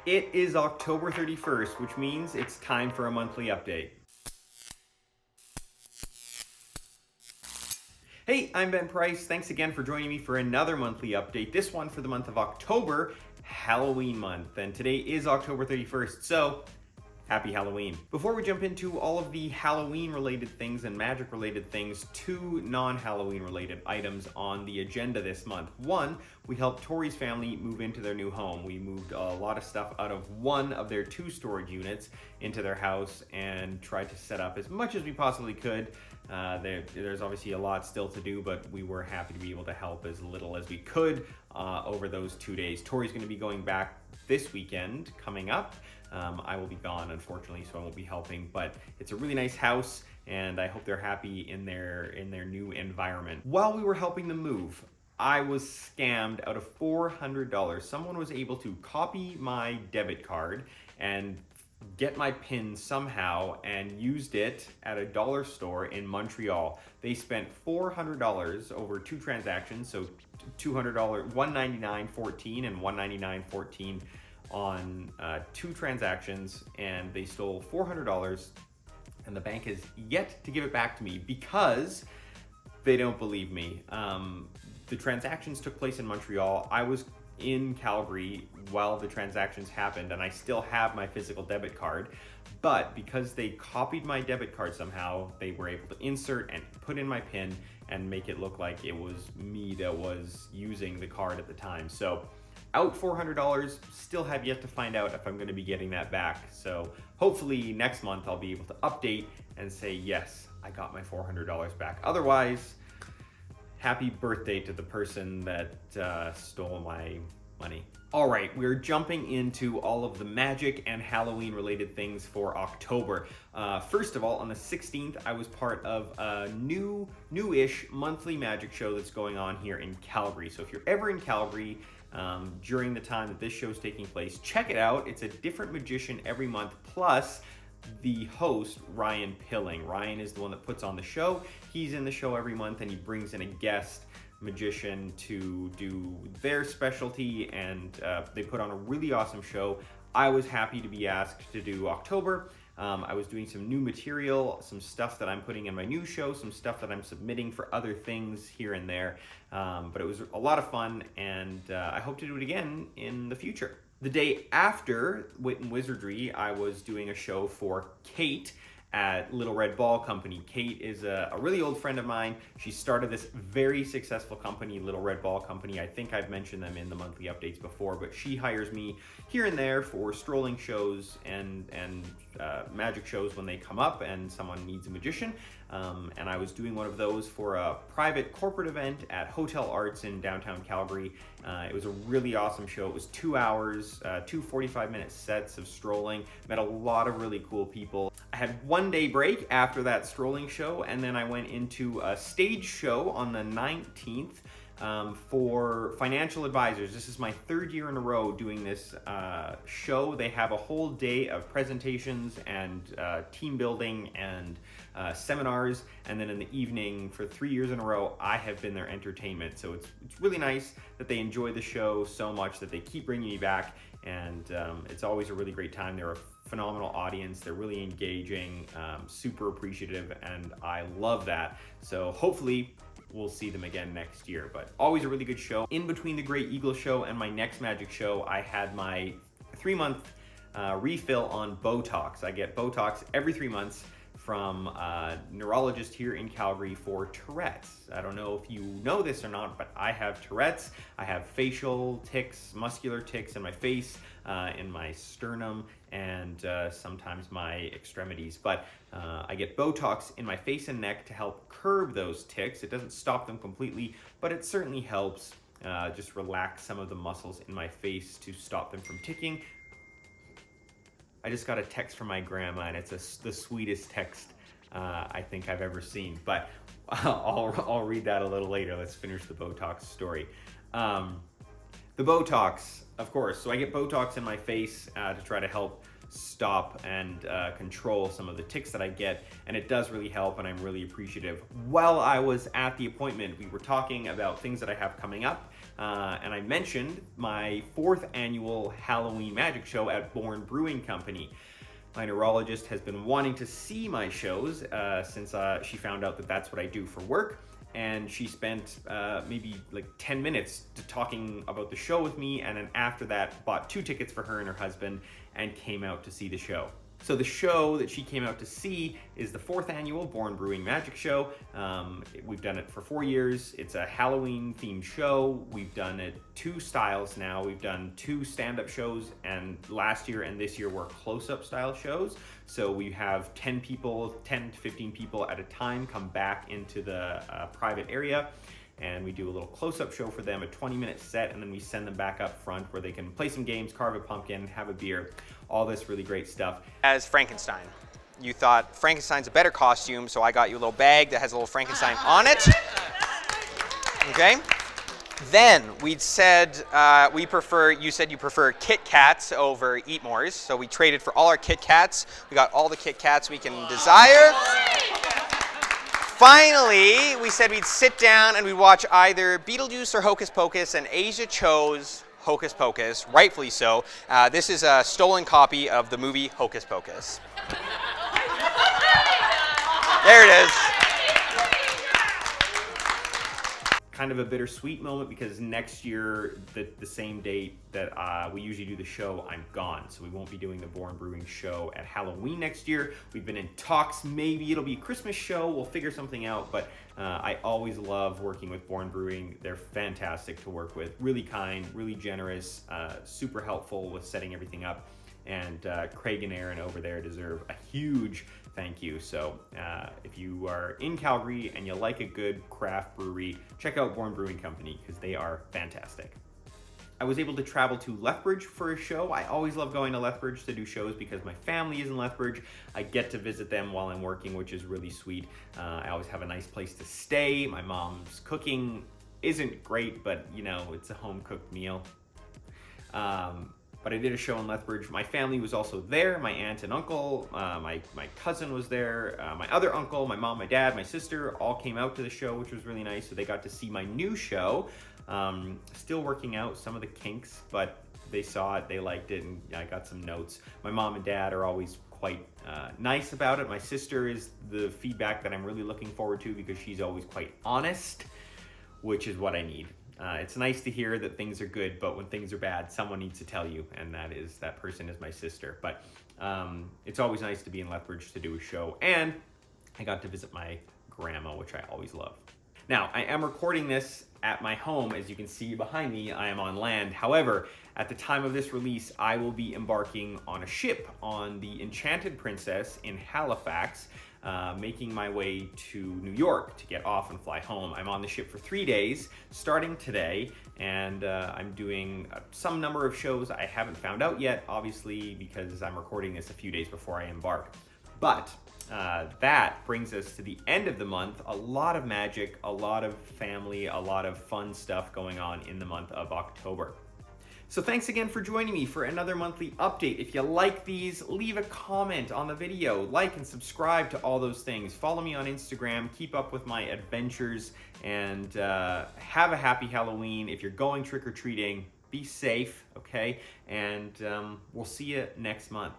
It is October 31st, which means it's time for a monthly update. Hey, I'm Ben Price. Thanks again for joining me for another monthly update. This one for the month of October, Halloween month. And today is October 31st, so happy Halloween. Before we jump into all of the Halloween related things and magic related things, two non-Halloween related items on the agenda this month. One, we helped Tori's family move into their new home. We moved a lot of stuff out of one of their two storage units into their house and tried to set up as much as we possibly could. There's obviously a lot still to do, but we were happy to be able to help as little as we could over those 2 days. Tori's going to be going back this weekend coming up. I will be gone, unfortunately, so I won't be helping, but it's a really nice house and I hope they're happy in their new environment. While we were helping them move, I was scammed out of $400. Someone was able to copy my debit card and get my PIN somehow and used it at a dollar store in Montreal. They spent $400 over two transactions, so $200, $199.14 and $199.14 on two transactions, and they stole $400, and the bank has yet to give it back to me because they don't believe me. The transactions took place in Montreal. I was in Calgary while the transactions happened, and I still have my physical debit card, but because they copied my debit card somehow, they were able to insert and put in my PIN and make it look like it was me that was using the card at the time. So out $400, still have yet to find out if I'm going to be getting that back. So hopefully next month I'll be able to update and say, yes, I got my $400 back. Otherwise, happy birthday to the person that stole my money. All right, we're jumping into all of the magic and Halloween related things for October. First of all, on the 16th, I was part of a new-ish monthly magic show that's going on here in Calgary. So if you're ever in Calgary, during the time that this show is taking place, check it out. It's a different magician every month, plus the host, Ryan Pilling. Ryan is the one that puts on the show. He's in the show every month and he brings in a guest magician to do their specialty, and they put on a really awesome show. I was happy to be asked to do October. I was doing some new material, some stuff that I'm putting in my new show, some stuff that I'm submitting for other things here and there. But it was a lot of fun, and I hope to do it again in the future. The day after Wit and Wizardry, I was doing a show for Kate at Little Red Ball Company. Kate is a really old friend of mine. She started this very successful company, Little Red Ball Company. I think I've mentioned them in the monthly updates before, but she hires me here and there for strolling shows and magic shows when they come up and someone needs a magician. And I was doing one of those for a private corporate event at Hotel Arts in downtown Calgary. It was a really awesome show. It was 2 hours, two 45-minute sets of strolling. Met a lot of really cool people. I had 1 day break after that strolling show, and then I went into a stage show on the 19th for financial advisors. This is my third year in a row doing this show. They have a whole day of presentations and team building and seminars, and then in the evening for 3 years in a row I have been their entertainment. So it's really nice that they enjoy the show so much that they keep bringing me back, and it's always a really great time. They're a phenomenal audience. They're really engaging, super appreciative, and I love that. So hopefully we'll see them again next year, but always a really good show. In between the Great Eagle show and my next magic show, I had my 3-month refill on Botox. I get Botox every 3 months from a neurologist here in Calgary for Tourette's. I don't know if you know this or not, but I have Tourette's. I have facial tics, muscular tics in my face, in my sternum, and sometimes my extremities. But I get Botox in my face and neck to help curb those tics. It doesn't stop them completely, but it certainly helps just relax some of the muscles in my face to stop them from ticking. I just got a text from my grandma, and it's the sweetest text I think I've ever seen. But I'll read that a little later. Let's finish the Botox story. The Botox, of course. So I get Botox in my face to try to help stop and control some of the tics that I get, and it does really help, and I'm really appreciative. While I was at the appointment, we were talking about things that I have coming up. and I mentioned my 4th annual Halloween magic show at Born Brewing Company. My neurologist has been wanting to see my shows since she found out that that's what I do for work, and she spent maybe like 10 minutes talking about the show with me, and then after that bought 2 tickets for her and her husband and came out to see the show. So the show that she came out to see is the 4th annual Born Brewing Magic Show. We've done it for 4 years. It's a Halloween themed show. We've done it 2 styles now. We've done 2 stand-up shows, and last year and this year were close-up style shows. So we have 10 to 15 people at a time come back into the private area, and we do a little close-up show for them, a 20-minute set, and then we send them back up front where they can play some games, carve a pumpkin, have a beer, all this really great stuff. As Frankenstein. You thought Frankenstein's a better costume, so I got you a little bag that has a little Frankenstein on it. Okay? Then we'd said you said you prefer Kit Kats over Eat Mores, so we traded for all our Kit Kats. We got all the Kit Kats we can desire. Finally, we said we'd sit down and we'd watch either Beetlejuice or Hocus Pocus, and Asia chose Hocus Pocus, rightfully so. This is a stolen copy of the movie Hocus Pocus. There it is. Kind of a bittersweet moment because next year, the same date that we usually do the show, I'm gone. So we won't be doing the Born Brewing show at Halloween next year. We've been in talks. Maybe it'll be a Christmas show. We'll figure something out. But I always love working with Born Brewing. They're fantastic to work with. Really kind, really generous, super helpful with setting everything up. And Craig and Aaron over there deserve a huge thank you. So if you are in Calgary and you like a good craft brewery, check out Born Brewing Company because they are fantastic. I was able to travel to Lethbridge for a show. I always love going to Lethbridge to do shows because my family is in Lethbridge. I get to visit them while I'm working, which is really sweet. I always have a nice place to stay. My mom's cooking isn't great, but you know, it's a home-cooked meal. But I did a show in Lethbridge. My family was also there. My aunt and uncle, my cousin was there, my other uncle, my mom, my dad, my sister all came out to the show, which was really nice. So they got to see my new show. Still working out some of the kinks, but they saw it, they liked it, and I got some notes. My mom and dad are always quite nice about it. My sister is the feedback that I'm really looking forward to because she's always quite honest, which is what I need. It's nice to hear that things are good, but when things are bad, someone needs to tell you, and that person is my sister. But it's always nice to be in Lethbridge to do a show, and I got to visit my grandma, which I always love. Now, I am recording this at my home. As you can see behind me, I am on land. However, at the time of this release, I will be embarking on a ship on the Enchanted Princess in Halifax, making my way to New York to get off and fly home. I'm on the ship for 3 days, starting today, and I'm doing some number of shows I haven't found out yet, obviously, because I'm recording this a few days before I embark. But that brings us to the end of the month. A lot of magic, a lot of family, a lot of fun stuff going on in the month of October. So thanks again for joining me for another monthly update. If you like these, leave a comment on the video, like and subscribe to all those things. Follow me on Instagram, keep up with my adventures, and have a happy Halloween. If you're going trick-or-treating, be safe, okay? And we'll see you next month.